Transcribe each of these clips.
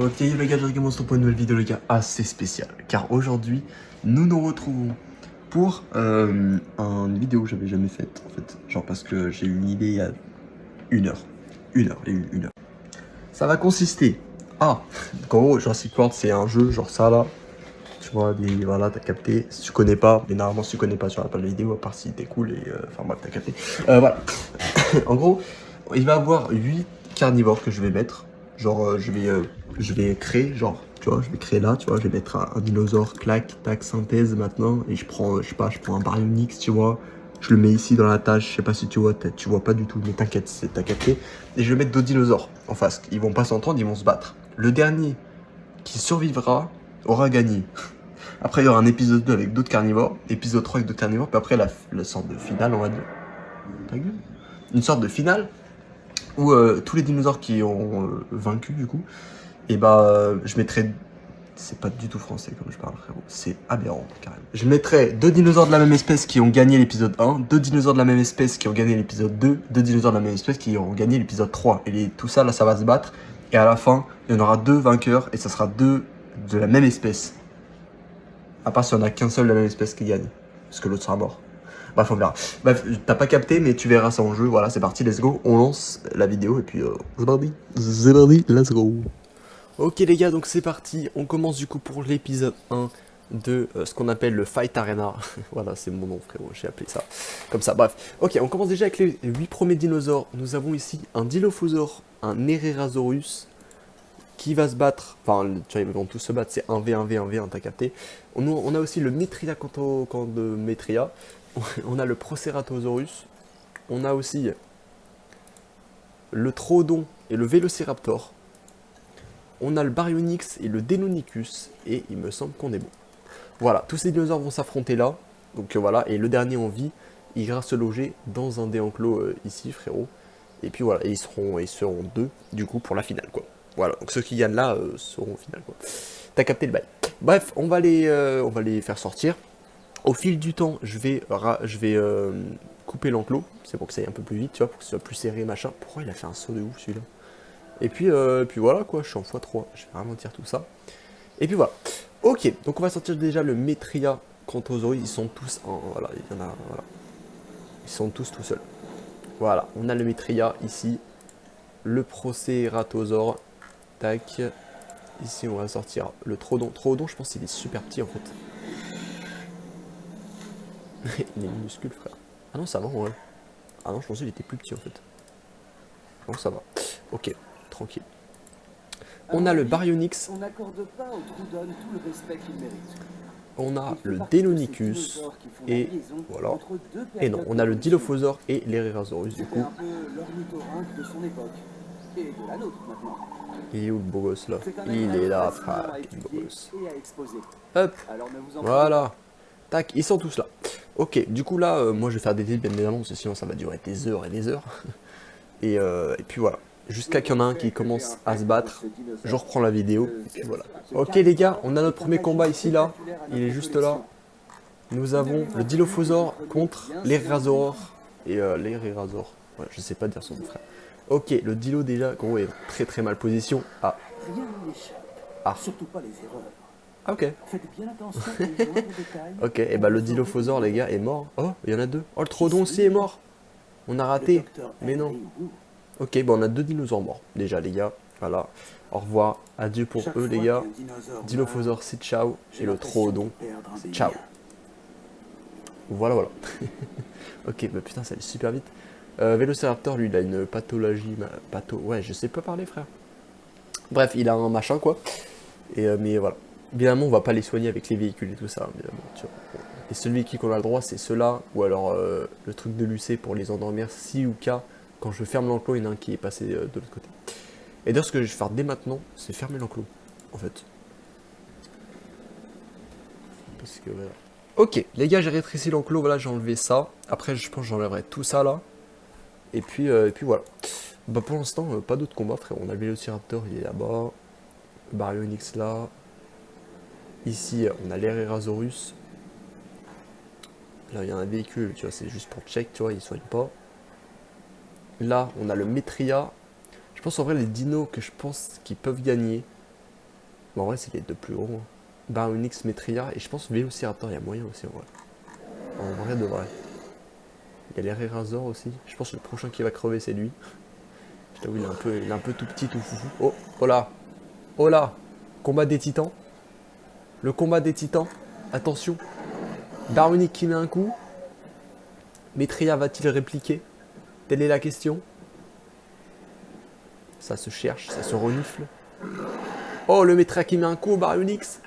Ok les gars, je recommence pour une nouvelle vidéo les gars assez spéciale. Car aujourd'hui, nous nous retrouvons pour une vidéo que j'avais jamais faite en fait. Genre parce que j'ai eu une idée il y a une heure. Une heure. Ça va consister à... Donc en gros, Jurassic World c'est un jeu genre ça là. Tu vois, voilà, t'as capté. Si tu connais pas, mais normalement si tu connais pas, tu vas pas la vidéo, à part si t'es cool et... Enfin bref, t'as capté. Voilà. En gros, il va y avoir 8 carnivores que je vais mettre. Genre, je vais créer, genre, tu vois, je vais créer là, tu vois, je vais mettre un dinosaure, clac, tac, synthèse maintenant. Et je prends, je sais pas, je prends un Baryonyx, tu vois. Je le mets ici dans la tâche, je sais pas si tu vois, tu vois pas du tout, mais t'inquiète, t'as capté. Et je vais mettre d'autres dinosaures en face. Ils vont pas s'entendre, ils vont se battre. Le dernier qui survivra aura gagné. Après, il y aura un épisode 2 avec d'autres carnivores, épisode 3 avec d'autres carnivores, puis après, la sorte de finale, on va dire. Ta gueule. Une sorte de finale où tous les dinosaures qui ont vaincu, du coup, et bah, je mettrai. C'est pas du tout français comme je parle, frérot. C'est aberrant, carrément. Je mettrai 2 dinosaures de la même espèce qui ont gagné l'épisode 1, 2 dinosaures de la même espèce qui ont gagné l'épisode 2, 2 dinosaures de la même espèce qui ont gagné l'épisode 3. Et tout ça, là, ça va se battre. Et à la fin, il y en aura 2 vainqueurs et ça sera 2 de la même espèce. À part s'il y en a qu'un seul de la même espèce qui gagne. Parce que l'autre sera mort. Bref, on verra. Bref, t'as pas capté, mais tu verras ça en jeu. Voilà, c'est parti, let's go. On lance la vidéo et puis c'est parti. C'est parti, let's go. Ok les gars, donc c'est parti. On commence du coup pour l'épisode 1 de ce qu'on appelle le Fight Arena. Voilà, c'est mon nom frérot, j'ai appelé ça comme ça. Bref, ok, on commence déjà avec les 8 premiers dinosaures. Nous avons ici un Dilophosaure, un Herrerasaurus qui va se battre. Enfin, tu vois, ils vont tous se battre, c'est 1v1, 1v1, 1v1, t'as capté. On a aussi le Metria quand de Metria. On a le Proceratosaurus. On a aussi le Troodon et le Vélociraptor. On a le Baryonyx et le Deinonychus. Et il me semble qu'on est bon. Voilà, tous ces dinosaures vont s'affronter là. Donc voilà, et le dernier en vie, il ira se loger dans un dé enclos ici, frérot. Et puis voilà, et ils seront deux, du coup, pour la finale, quoi. Voilà, donc ceux qui gagnent là seront au final, quoi. T'as capté le bail. Bref, on va les faire sortir. Au fil du temps, je vais couper l'enclos. C'est pour que ça aille un peu plus vite, tu vois, pour que ce soit plus serré, machin. Pourquoi il a fait un saut de ouf, celui-là? Et puis voilà, quoi, je suis en x3. Je vais vraiment dire tout ça. Et puis voilà. Ok, donc on va sortir déjà le Metria Contosaurus. Ils sont tous en... Voilà, il y en a... Voilà. Ils sont tous tout seuls. Voilà, on a le Metria ici. Le Proceratosaure. Tac. Ici, on va sortir le Troodon. Troodon, je pense qu'il est super petit, en fait. Il est minuscule, frère. Ah non, ça va, ouais. Ah non, je pensais qu'il était plus petit, en fait. Non, ça va. Ok, tranquille. On a le Baryonyx. On n'accorde pas au Troodon tout le respect qu'il mérite. On a le Deinonychus. Et voilà. Et non, on a le Dilophosaure et l'Herrerasaurus, du coup. Un peu l'ornithorynque de son époque. Et de la nôtre, maintenant. Il est où le beau gosse, là? Il est là, frère. Le beau gosse. Hop. Voilà. Tac, ils sont tous là. Ok, du coup là, moi je vais faire des tests bien évidemment, parce que sinon ça va durer des heures et des heures. Et puis voilà. Jusqu'à qu'il y en a un qui commence à se battre, je reprends la vidéo, et puis voilà. Ok les gars, on a notre premier combat ici là. Il est juste là. Nous avons le Dilophosaure contre l'Herrerasaure. Et l'Herrerasaure. Ouais, je sais pas dire son nom, frère. Ok, le Dilo déjà, gros, est très très mal position. Ah. Ah. Surtout pas les erreurs. Ah, ok. Faites bien attention aux moindres détails. Ok, et bah le Dilophosaure, les gars, est mort. Oh, il y en a deux. Oh, le Troodon aussi est mort. On a raté. Mais non. Ok, bon, on a 2 dinosaures morts. Déjà, les gars. Voilà. Au revoir. Adieu pour eux, les gars. Dilophosaure, c'est ciao. Et le Troodon, c'est ciao. Voilà, voilà. Ok, bah putain, ça allait super vite. Vélociraptor, lui, il a une pathologie. Ouais, je sais pas parler, frère. Bref, il a un machin, quoi. Et mais voilà. Évidemment, on va pas les soigner avec les véhicules et tout ça, évidemment, tu vois. Et celui qui qu'on a le droit, c'est ceux-là, ou alors le truc de l'UC pour les endormir, si ou cas, quand je ferme l'enclos, il y en a un qui est passé de l'autre côté. Et d'ailleurs, ce que je vais faire dès maintenant, c'est fermer l'enclos, en fait. Parce que voilà. Ok, les gars, j'ai rétréci l'enclos, voilà, j'ai enlevé ça. Après, je pense que j'enlèverai tout ça, là. Et puis voilà. Bah pour l'instant, pas d'autres combats, frère. On a le Vélociraptor, il est là-bas. Le Baryonyx là. Ici, on a l'Herrerasaurus. Là, il y a un véhicule, tu vois, c'est juste pour check, tu vois, il soigne pas. Là, on a le Metria. Je pense en vrai, les dinos que je pense qu'ils peuvent gagner, Mais en vrai, c'est les deux plus gros. Hein. Baryonyx, Metria, et je pense Velociraptor, il y a moyen aussi en vrai. En vrai de vrai. Il y a l'Erazor aussi. Je pense que le prochain qui va crever, c'est lui. Je t'avoue, il est un peu tout petit, tout foufou. Oh, oh là. Oh là. Combat des titans. Le combat des titans. Attention. Baryonyx qui met un coup. Metria va-t-il répliquer? Telle est la question. Ça se cherche, ça se renifle. Oh, le Metria qui met un coup au Baryonyx.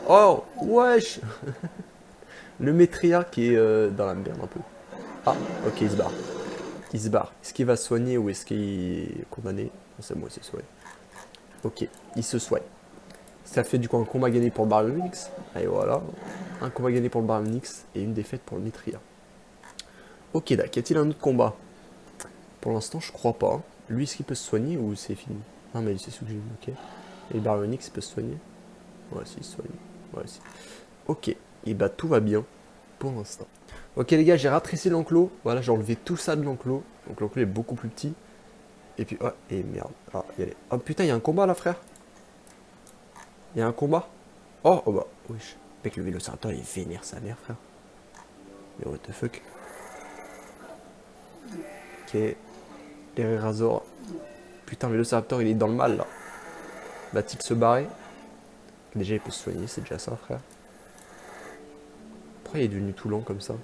Oh, wesh. Le Metria qui est dans la merde un peu. Ah, ok, il se barre. Il se barre. Est-ce qu'il va se soigner ou est-ce qu'il est condamné? Non, c'est moi, c'est soigné. Ok, il se soigne. Ça fait du coup un combat gagné pour le Baryonyx. Et voilà. Un combat gagné pour le Baryonyx et une défaite pour le Metria. Ok, d'accord. Y a-t-il un autre combat? Pour l'instant, je crois pas. Lui, est-ce qu'il peut se soigner ou c'est fini? Ah, mais c'est ce que j'ai vu, ok. Et le Baryonyx peut se soigner? Ouais, si, il se soigne. Ouais, si. Ok, et bah tout va bien pour l'instant. Ok les gars, j'ai rétréci l'enclos. Voilà, j'ai enlevé tout ça de l'enclos. Donc l'enclos est beaucoup plus petit. Et puis, oh, et merde. Ah, oh putain, il y a un combat là, frère. Il y a un combat. Oh, oh bah, wesh. Mec, le Vélociraptor, il vénère sa mère, frère. Mais what the fuck. Ok. L'Erazor. Putain, le Vélociraptor, il est dans le mal là. Va-t-il se barrer? Déjà, il peut se soigner, c'est déjà ça, frère. Pourquoi il est devenu tout lent comme ça?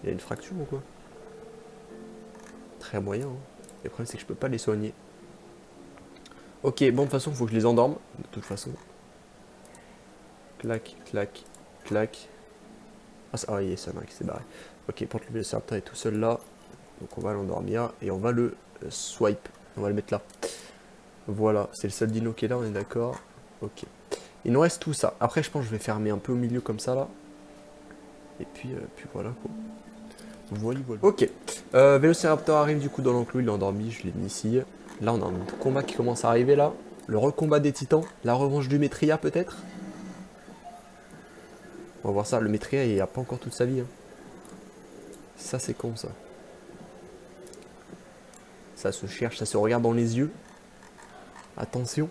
Il a une fracture ou quoi? Très moyen. Hein. Le problème, c'est que je peux pas les soigner. Ok, bon, de toute façon, il faut que je les endorme. De toute façon. Clac, clac, clac. Ah oui, c'est un qui s'est barré. Ok, pour le Vélociraptor est tout seul là. Donc on va l'endormir et on va le swipe. On va le mettre là. Voilà, c'est le seul dino qui est là, on est d'accord. Ok. Il nous reste tout ça. Après, je pense que je vais fermer un peu au milieu comme ça là. Et puis voilà quoi. Voilà. Ok. Vélociraptor arrive du coup dans l'enclos, il est endormi, je l'ai mis ici. Là, on a un combat qui commence à arriver là. Le recombat des titans. La revanche du Metria peut-être. On va voir ça. Le Metria, il a pas encore toute sa vie. Hein. Ça, c'est con ça. Ça se cherche, ça se regarde dans les yeux. Attention.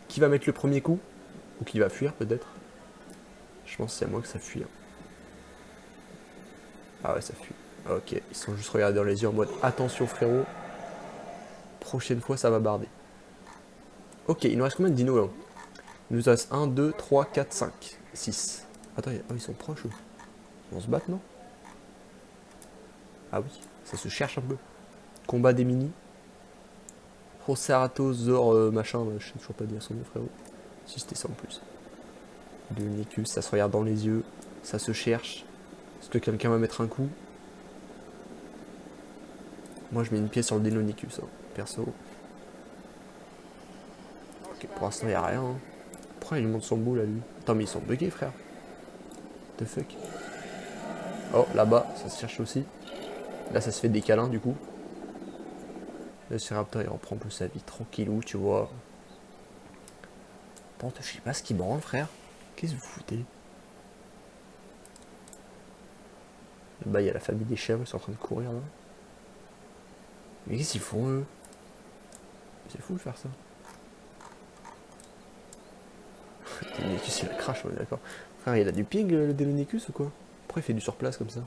Qui va mettre le premier coup? Ou qui va fuir peut-être? Je pense que c'est à moi que ça fuit. Hein. Ah ouais, ça fuit. Ok, ils sont juste regardés dans les yeux en mode attention frérot. Prochaine fois, ça va barder. Ok, il nous reste combien de dinos là? Il nous reste 1, 2, 3, 4, 5, 6. Attends, oh, ils sont proches eux. Ils vont se battre, non? Ah oui, ça se cherche un peu. Combat des mini. Proceratosaur machin, je sais toujours pas dire son nom frérot. Si c'était ça en plus. De Nicus, ça se regarde dans les yeux. Ça se cherche. Est-ce que quelqu'un va mettre un coup? Moi je mets une pièce sur le Deinonychus, hein, perso. Ok, pour l'instant y'a rien. Hein. Pourquoi il monte son bout là lui? Attends mais ils sont buggés frère. What the fuck? Oh là-bas, ça se cherche aussi. Là ça se fait des câlins du coup. Le Vélociraptor il reprend un peu sa vie tranquillou, tu vois. Par contre je sais pas ce qu'il branle frère. Qu'est-ce que vous foutez? Là-bas il y a la famille des chèvres, ils sont en train de courir là. Mais qu'est-ce qu'ils font eux? C'est fou de faire ça. Le Deinonychus il a crash, on est d'accord. Frère il a du ping le Deinonychus ou quoi? Pourquoi il fait du surplace comme ça?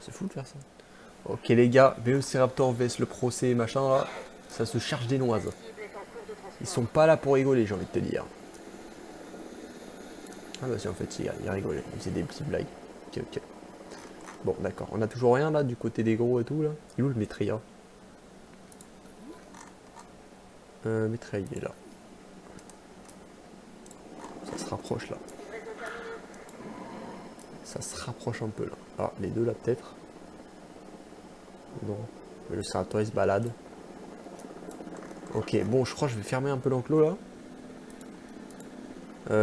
C'est fou de faire ça. Ok les gars, Vélociraptor vs le procès machin là, ça se cherche des noises. Ils sont pas là pour rigoler j'ai envie de te dire. Ah bah si en fait il rigolait, il faisait des petites blagues. Ok ok. Bon d'accord, on a toujours rien là du côté des gros et tout là. Il est où le Metria? Metria il est là. Ça se rapproche là. Ça se rapproche un peu là. Ah les deux là peut-être. Non. Le Vélociraptor il se balade. Ok, bon, je crois que je vais fermer un peu l'enclos là.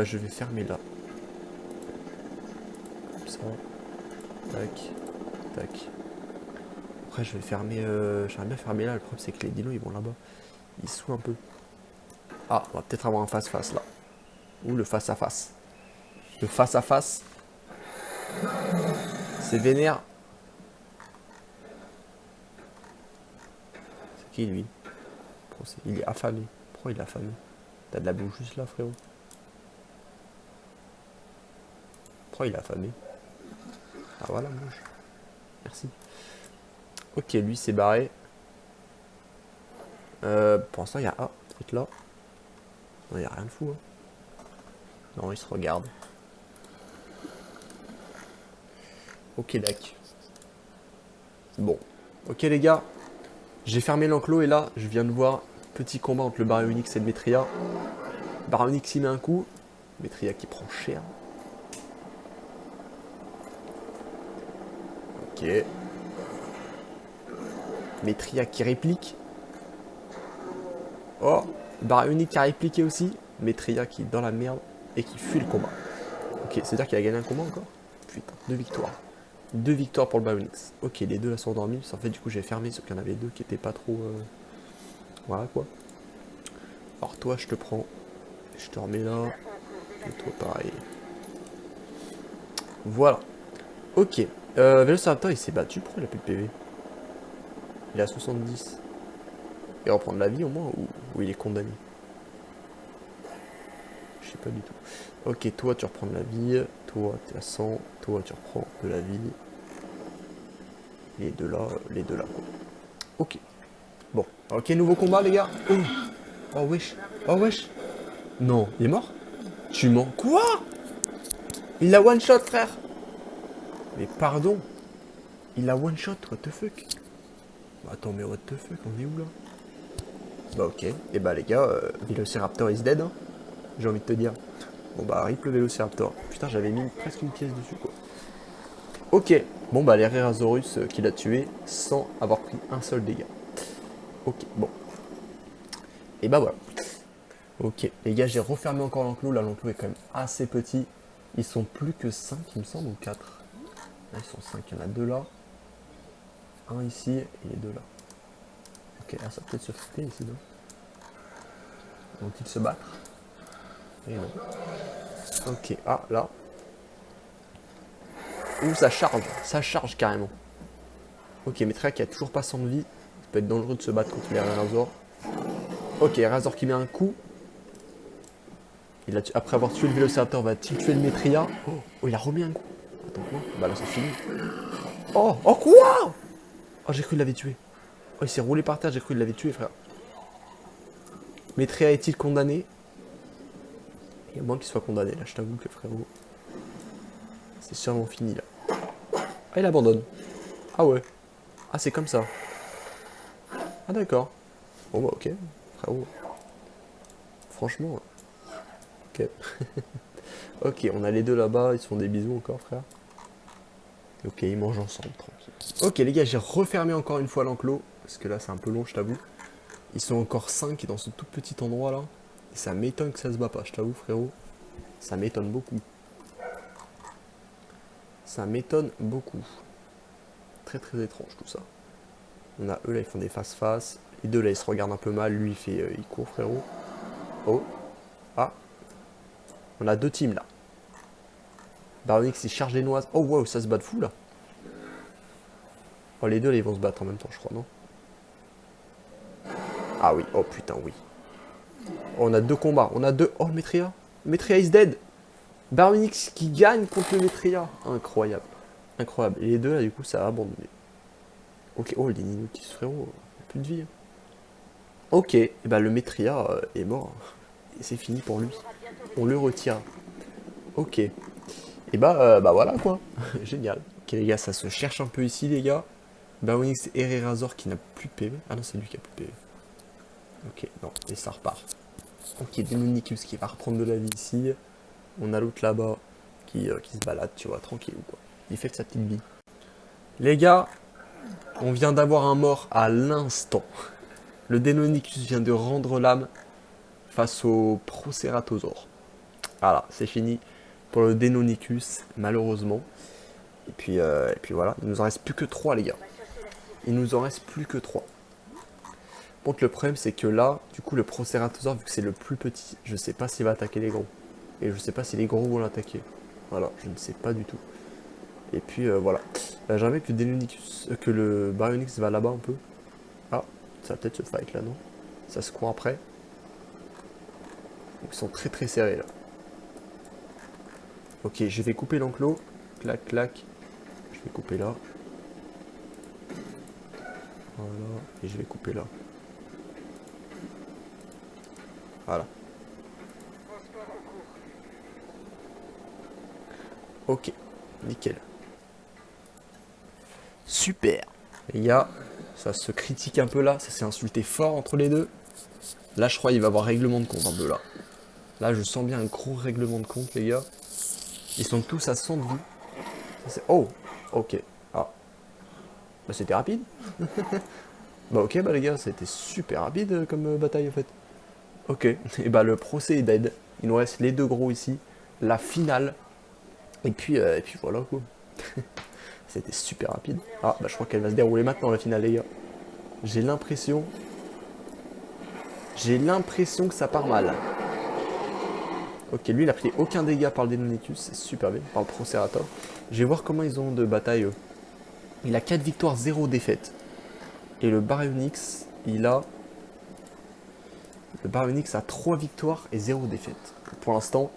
Je vais fermer là. Comme ça. Tac. Tac. Après, je vais fermer. J'aimerais bien fermer là. Le problème, c'est que les dinos ils vont là-bas. Ils souent un peu. Ah, on va peut-être avoir un face-face là. Ou le face-à-face. Le face-à-face. C'est vénère. C'est qui lui? Il est affamé. Pourquoi il a famé? T'as de la bouffe juste là, frérot? Pourquoi il a famé? Ah voilà, mange. Merci. Ok, lui c'est barré. Pour l'instant, il y a... Ah, peut-être là. Non, il n'y a rien de fou. Hein. Non, il se regarde. Ok, d'accord. Bon. Ok, les gars. J'ai fermé l'enclos et là, je viens de voir petit combat entre le Baryonyx et le Metria. Baryonyx, il met un coup. Metria qui prend cher. Ok. Metria qui réplique. Oh, Baryonyx qui a répliqué aussi. Metria qui est dans la merde et qui fuit le combat. Ok, c'est-à-dire qu'il a gagné un combat encore? Putain, 2 victoires. 2 victoires pour le Baryonyx. Ok, les deux là sont endormis. En fait, du coup, j'ai fermé, sauf qu'il y en avait deux qui étaient pas trop... Voilà, quoi. Alors, toi, je te prends. Je te remets là. Et toi, pareil. Voilà. Ok. Vélociraptor, il s'est battu. Pourquoi il a plus de PV? Il est à 70. Il reprend de la vie au moins ou il est condamné? Je sais pas du tout. Ok, toi, tu reprends de la vie. Toi, t'es à 100. Toi, tu reprends de la vie. Les deux là, quoi. Ok. Bon. Ok, nouveau combat, les gars. Oh, oh wesh. Oh wesh. Non, il est mort? Tu mens. Quoi? Il l'a one shot, frère. Mais pardon. Il a one shot, what the fuck? Bah, attends, mais what the fuck, on est où là? Bah ok, et bah les gars, Vélociraptor is dead, hein, j'ai envie de te dire. Bon bah rip le Vélociraptor. Putain, j'avais mis presque une pièce dessus quoi. Ok, bon bah les Rerasaurus qu'il a tué sans avoir pris un seul dégât. Ok, bon. Et bah voilà. Ok, les gars, j'ai refermé encore l'enclos, là l'enclos est quand même assez petit. Ils sont plus que 5 il me semble, ou 4. Là ils sont 5, il y en a 2 là. Un ici et les 2 là. Ok, là ça peut être se friter ici, non? Vont-ils se battre? Et non. Ok, ah là. Ouh, ça charge carrément. Ok, Metria qui a toujours pas 100 de vie. Ça peut être dangereux de se battre contre les Razor. Ok, Razor qui met un coup. Après avoir tué le Vélociraptor, va-t-il tuer le Metria? Oh, il a remis un coup. Attends, quoi? Bah là, c'est fini. Oh, oh quoi? Oh, j'ai cru qu'il l'avait tué. Oh, il s'est roulé par terre, j'ai cru qu'il l'avait tué, frère. Metria est-il condamné? Il y a moins qu'il soit condamné, là, je t'avoue que, frérot. C'est sûrement fini, là. Ah, il abandonne. Ah ouais. Ah, c'est comme ça. Ah, d'accord. Bon, bah, ok. Frérot. Franchement. Ok. Ok, on a les deux là-bas. Ils se font des bisous encore, frère. Ok, ils mangent ensemble, tranquille. Ok, les gars, j'ai refermé encore une fois l'enclos. Parce que là, c'est un peu long, je t'avoue. Ils sont encore 5 dans ce tout petit endroit là. Et ça m'étonne que ça se bat pas, je t'avoue, frérot. Ça m'étonne beaucoup. Ça m'étonne beaucoup. Très très étrange tout ça. On a eux là, ils font des face-face. Les deux là, ils se regardent un peu mal. Lui, il court, frérot. Oh. Ah. On a 2 teams là. Baryonyx, il charge les noises. Oh wow, ça se bat de fou là. Oh, les deux là, ils vont se battre en même temps, je crois, non? Ah oui, oh putain, oui. Oh, on a 2 combats. On a 2. Oh, le Metria. Metria is dead. Baryonyx qui gagne contre le Metria. Incroyable. Incroyable. Et les deux là, du coup, ça a abandonné. Ok, oh, les Ninotis, frérot. Plus de vie. Hein. Ok, et bah le Metria est mort. Et c'est fini pour lui. On le retire. Ok. Et bah voilà quoi. Génial. Ok les gars, ça se cherche un peu ici les gars. Baryonyx et Rerasaur qui n'a plus de PV. Ah non, c'est lui qui a plus de PV. Ok, non, et ça repart. Ok, Deinonychus qui va reprendre de la vie ici. On a l'autre là-bas qui se balade, tu vois, tranquille ou quoi. Il fait de sa petite vie. Les gars, on vient d'avoir un mort à l'instant. Le Deinonychus vient de rendre l'âme face au Proceratosaure. Voilà, c'est fini pour le Deinonychus, malheureusement. Et puis voilà, il nous en reste plus que 3 les gars. Il nous en reste plus que 3. Bon, le problème c'est que là, du coup le Proceratosaure, vu que c'est le plus petit, je sais pas s'il va attaquer les gros. Et je sais pas si les gros vont l'attaquer. Voilà, je ne sais pas du tout. Et puis voilà. J'aimerais que le Baryonyx va là-bas un peu. Ah, ça va peut-être se fight là, non? Ça se court après. Ils sont très très serrés là. Ok, je vais couper l'enclos. Clac, clac. Je vais couper là. Voilà. Et je vais couper là. Voilà. Ok, nickel. Super. Les gars, ça se critique un peu là. Ça s'est insulté fort entre les deux. Là, je crois qu'il va y avoir règlement de compte un peu là. Là, je sens bien un gros règlement de compte, les gars. Ils sont tous à 100 de vie. Oh, ok. Ah. Bah, c'était rapide. Bah, ok, bah, les gars, ça a été super rapide comme bataille en fait. Ok. Et bah, le procès est dead. Il nous reste les deux gros ici. La finale. Et puis voilà quoi. C'était super rapide. Ah, bah, je crois qu'elle va se dérouler maintenant la finale, les gars. J'ai l'impression. Que ça part mal. Ok, lui il a pris aucun dégât par le Deinonychus, c'est super bien, par le Procerator. Je vais voir comment ils ont de bataille eux. Il a 4 victoires, 0 défaites. Et le Baryonyx, il a... Le Baryonyx a 3 victoires et 0 défaites. Pour l'instant,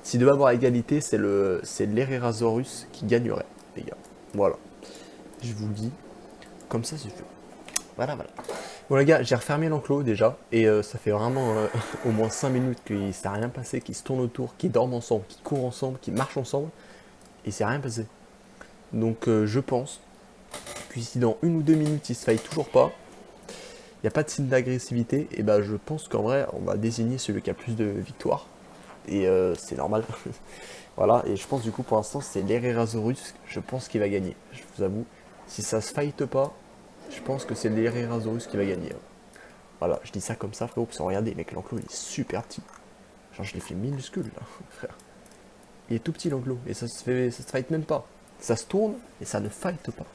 s'il devait avoir égalité, c'est l'Hererasaurus qui gagnerait, les gars. Voilà. Je vous le dis. Comme ça, c'est fait. Voilà, voilà. Bon les gars, j'ai refermé l'enclos déjà, et ça fait vraiment au moins 5 minutes qu'il ne s'est rien passé, qu'ils se tournent autour, qu'ils dorment ensemble, qu'ils courent ensemble, qu'ils marchent ensemble, et il s'est rien passé. Donc je pense que si dans 1 ou 2 minutes il se faille toujours pas, il n'y a pas de signe d'agressivité, et bah je pense qu'en vrai on va désigner celui qui a plus de victoires, et c'est normal. Voilà, et je pense du coup pour l'instant c'est l'Hererasaurus, je pense qu'il va gagner, je vous avoue. Si ça se fight pas, je pense que c'est l'Hererasaurus qui va gagner. Voilà, je dis ça comme ça, frérot, parce que regardez, mec, l'enclos il est super petit. Genre, je l'ai fait minuscule, là, frère. Il est tout petit l'enclos, et ça se fight même pas. Ça se tourne, et ça ne fight pas.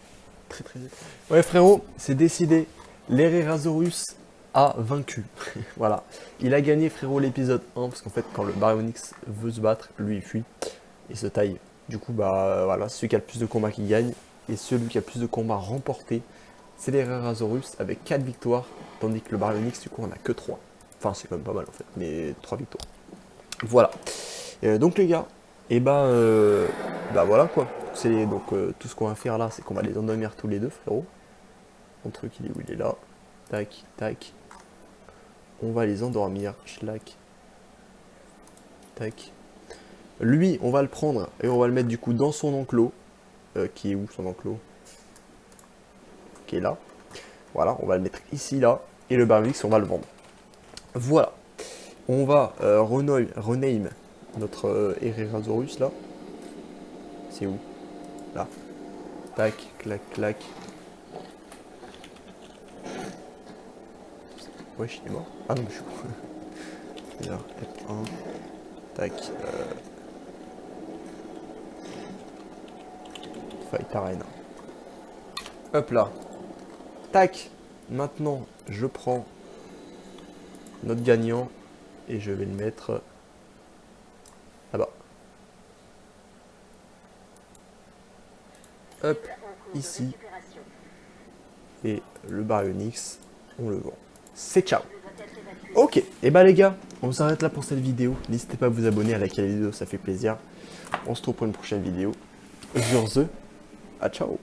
Très très vite. Ouais, frérot, c'est décidé. L'Hererasaurus a vaincu. Voilà. Il a gagné, frérot, l'épisode 1, parce qu'en fait, quand le Baryonyx veut se battre, lui, il fuit, et se taille. Du coup, bah, voilà, celui qui a le plus de combats qui gagne, et celui qui a le plus de combats remportés, c'est l'Hererasaurus avec 4 victoires, tandis que le Baryonyx, du coup, on a que 3. Enfin, c'est quand même pas mal en fait, mais 3 victoires. Voilà. Donc les gars, et bah voilà quoi. C'est donc tout ce qu'on va faire là, c'est qu'on va les endormir tous les deux, frérot. Mon truc, il est où? Il est là. Tac, tac. On va les endormir. Schlack. Tac. Lui, on va le prendre et on va le mettre du coup dans son enclos. Qui est où son enclos? Qui est là. Voilà, on va le mettre ici, là. Et le Baryonyx, on va le vendre. Voilà. On va rename notre Hererasaurus, là. C'est où? Là. Tac, clac, clac. Wesh, il est mort. Ah non, mais je suis con. Là, F1. Tac. Fight Arena. Hop là. Tac. Maintenant, je prends notre gagnant et je vais le mettre là-bas. Hop, ici. Et le Baryonyx, on le vend. C'est ciao. Ok, et bah les gars, on s'arrête là pour cette vidéo. N'hésitez pas à vous abonner, à liker la vidéo, ça fait plaisir. On se retrouve pour une prochaine vidéo. Sur ce, à ciao.